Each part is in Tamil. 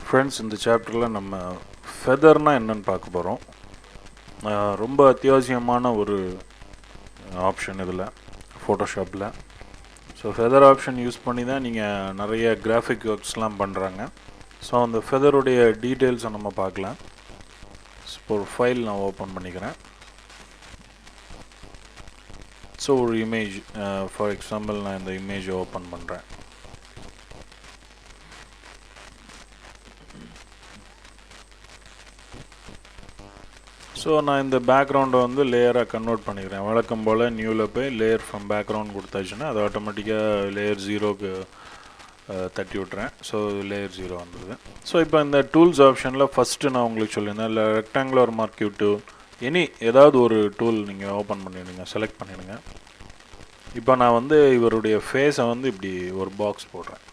ஃப்ரெண்ட்ஸ், இந்த சாப்டரில் நம்ம ஃபெதர்னா என்னன்னு பார்க்க போகிறோம். ரொம்ப அத்தியாவசியமான ஒரு ஆப்ஷன் இதில் ஃபோட்டோஷாப்பில். ஸோ ஃபெதர் ஆப்ஷன் யூஸ் பண்ணி தான் நீங்கள் நிறைய கிராஃபிக் ஒர்க்ஸ்லாம் பண்ணுறாங்க. ஸோ அந்த ஃபெதருடைய டீட்டெயில்ஸை நம்ம பார்க்கலாம். இப்போ ஒரு ஃபைல் நான் ஓப்பன் பண்ணிக்கிறேன். ஸோ ஒரு இமேஜ், ஃபார் எக்ஸாம்பிள் நான் இந்த இமேஜை ஓப்பன் பண்ணுறேன். ஸோ நான் இந்த பேக்ரவுண்டை வந்து லேயராக கன்வெர்ட் பண்ணிக்கிறேன். வழக்கம் போல் நியூவில் போய் லேயர் ஃப்ரம் பேக்ரவுண்ட் கொடுத்தாச்சுன்னா அது ஆட்டோமேட்டிக்காக லேயர் 0க்கு தட்டி விட்றேன். ஸோ லேயர் 0 வந்துடுது. ஸோ இப்போ இந்த டூல்ஸ் ஆப்ஷனில் ஃபஸ்ட்டு நான் உங்களுக்கு சொல்லியிருந்தேன், இல்லை ரெக்டாங்குலர் மார்க்கிவ் டூல், ஏதாவது ஒரு டூல் நீங்கள் ஓப்பன் பண்ணிவிடுங்க, செலக்ட் பண்ணிவிடுங்க. இப்போ நான் வந்து இவருடைய ஃபேஸை வந்து இப்படி ஒரு பாக்ஸ் போடுறேன்.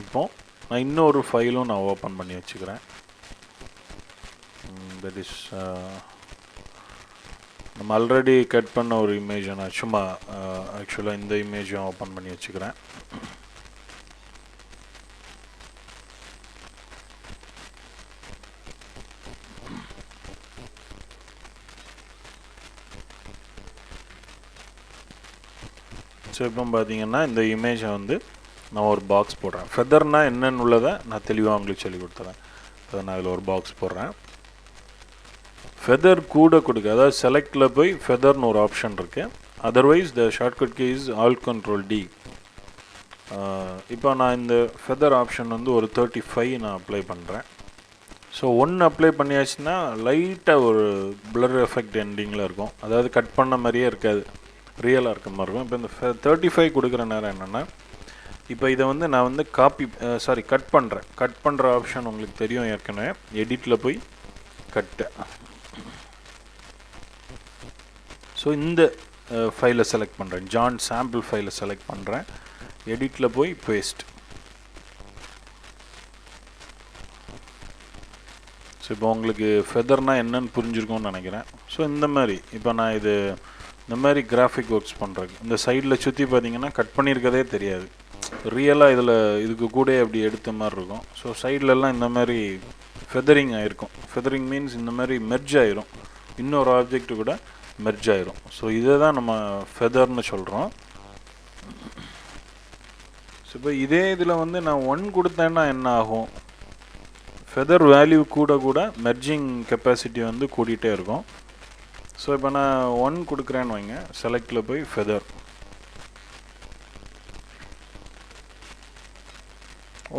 இப்போது நான் இன்னொரு ஃபைலும் நான் ஓப்பன் பண்ணி வச்சுக்கிறேன். தட் இஸ் நம்ம ஆல்ரெடி கட் பண்ண ஒரு இமேஜை நான் சும்மா ஆக்சுவலாக இந்த இமேஜும் ஓப்பன் பண்ணி வச்சுக்கிறேன். ஸோ இப்போ பார்த்தீங்கன்னா இந்த இமேஜை வந்து நான் ஒரு பாக்ஸ் போடுறேன். ஃபெதர்னா என்னன்னு உள்ளதை நான் தெளிவாக உங்களுக்கு சொல்லி கொடுத்துறேன். அதை நான் இதில் ஒரு பாக்ஸ் போடுறேன். ஃபெதர் கூட கொடுக்க, அதாவது செலக்டில் போய் ஃபெதர்னு ஒரு ஆப்ஷன் இருக்குது. Otherwise the shortcut key is alt control D. இப்போ நான் இந்த ஃபெதர் ஆப்ஷன் வந்து ஒரு 35 நான் அப்ளை பண்ணுறேன். ஸோ 1 அப்ளை பண்ணியாச்சுன்னா லைட்டாக ஒரு பிளர் எஃபெக்ட் எண்டிங்கில் இருக்கும். அதாவது கட் பண்ண மாதிரியே இருக்காது, ரியலாக இருக்க மாதிரி இருக்கும். இப்போ இந்த 35 கொடுக்குற நேரம் என்னென்னா, இப்போ இதை வந்து நான் வந்து கட் பண்ணுற ஆப்ஷன் உங்களுக்கு தெரியும் ஏற்கனவே. எடிட்டில் போய் கட்டு. ஸோ இந்த ஃபைலை செலக்ட் பண்ணுறேன், ஜான் சாம்பிள் ஃபைலை செலக்ட் பண்ணுறேன். எடிட்டில் போய் பேஸ்ட். ஸோ இப்போ உங்களுக்கு ஃபெதர்னால் என்னன்னு புரிஞ்சிருக்கும்னு நினைக்கிறேன். ஸோ இந்த மாதிரி இப்போ நான் இந்த மாதிரி கிராஃபிக் ஒர்க்ஸ் பண்ணுறேன். இந்த சைடில் சுற்றி பார்த்தீங்கன்னா கட் பண்ணியிருக்கதே தெரியாது, ரியலாக இதுக்கு கூட அப்படி எடுத்த மாதிரி இருக்கும். ஸோ சைட்லலாம் இந்த மாதிரி ஃபெதரிங் ஆகிருக்கும். ஃபெதரிங் மீன்ஸ் இந்த மாதிரி மெர்ஜ் ஆகிரும், இன்னொரு ஆப்ஜெக்ட் கூட மெர்ஜ் ஆகிரும். ஸோ இதை தான் நம்ம ஃபெதர்னு சொல்கிறோம். ஸோ இப்போ இதே இதில் வந்து நான் 1 கொடுத்தேன்னா என்ன ஆகும், ஃபெதர் வேல்யூ கூட மெர்ஜிங் கெப்பாசிட்டி வந்து கூட்டிகிட்டே இருக்கும். ஸோ இப்போ நான் 1 கொடுக்குறேன்னு வைங்க, செலக்டில் போய் ஃபெதர்.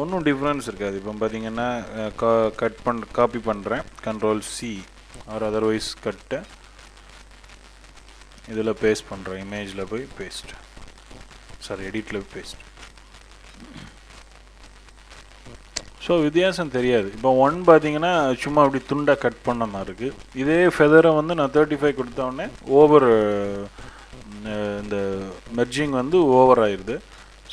ஒன்றும் டிஃப்ரென்ஸ் இருக்காது. இப்போ பார்த்தீங்கன்னா காப்பி பண்ணுறேன், கண்ட்ரோல் C ஆர் அதர்வைஸ் கட்டு, இதில் பேஸ்ட் பண்ணுறேன். இமேஜில் போய் பேஸ்ட், எடிட்டில் போய் பேஸ்ட். ஸோ வித்தியாசம் தெரியாது. இப்போ 1 பார்த்தீங்கன்னா சும்மா அப்படி துண்டாக கட் பண்ண மாதிரி இருக்குது. இதே ஃபெதரை வந்து நான் 35 கொடுத்தோடனே இந்த மெர்ஜிங் வந்து ஓவர் ஆயிடுது.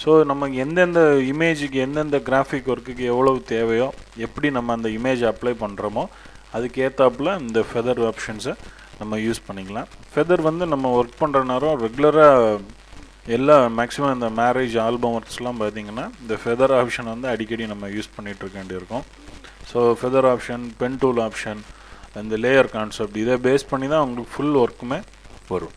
ஸோ நமக்கு எந்தெந்த இமேஜுக்கு எந்தெந்த கிராஃபிக் ஒர்க்குக்கு எவ்வளவு தேவையோ, எப்படி நம்ம அந்த இமேஜ் அப்ளை பண்ணுறோமோ அதுக்கு ஏற்றாப்புல இந்த ஃபெதர் ஆப்ஷன்ஸை நம்ம யூஸ் பண்ணிக்கலாம். ஃபெதர் வந்து நம்ம ஒர்க் பண்ணுற நேரம் ரெகுலராக மேக்ஸிமம் இந்த மேரேஜ் ஆல்பம் ஒர்க்ஸ்லாம் பார்த்திங்கன்னா இந்த ஃபெதர் ஆப்ஷன் வந்து அடிக்கடி நம்ம யூஸ் பண்ணிகிட்டு இருக்க வேண்டியிருக்கும். So feather option, pen tool option, இந்த லேயர் கான்செப்ட், இதை பேஸ் பண்ணி தான் உங்களுக்கு ஃபுல் ஒர்க்குமே வரும்.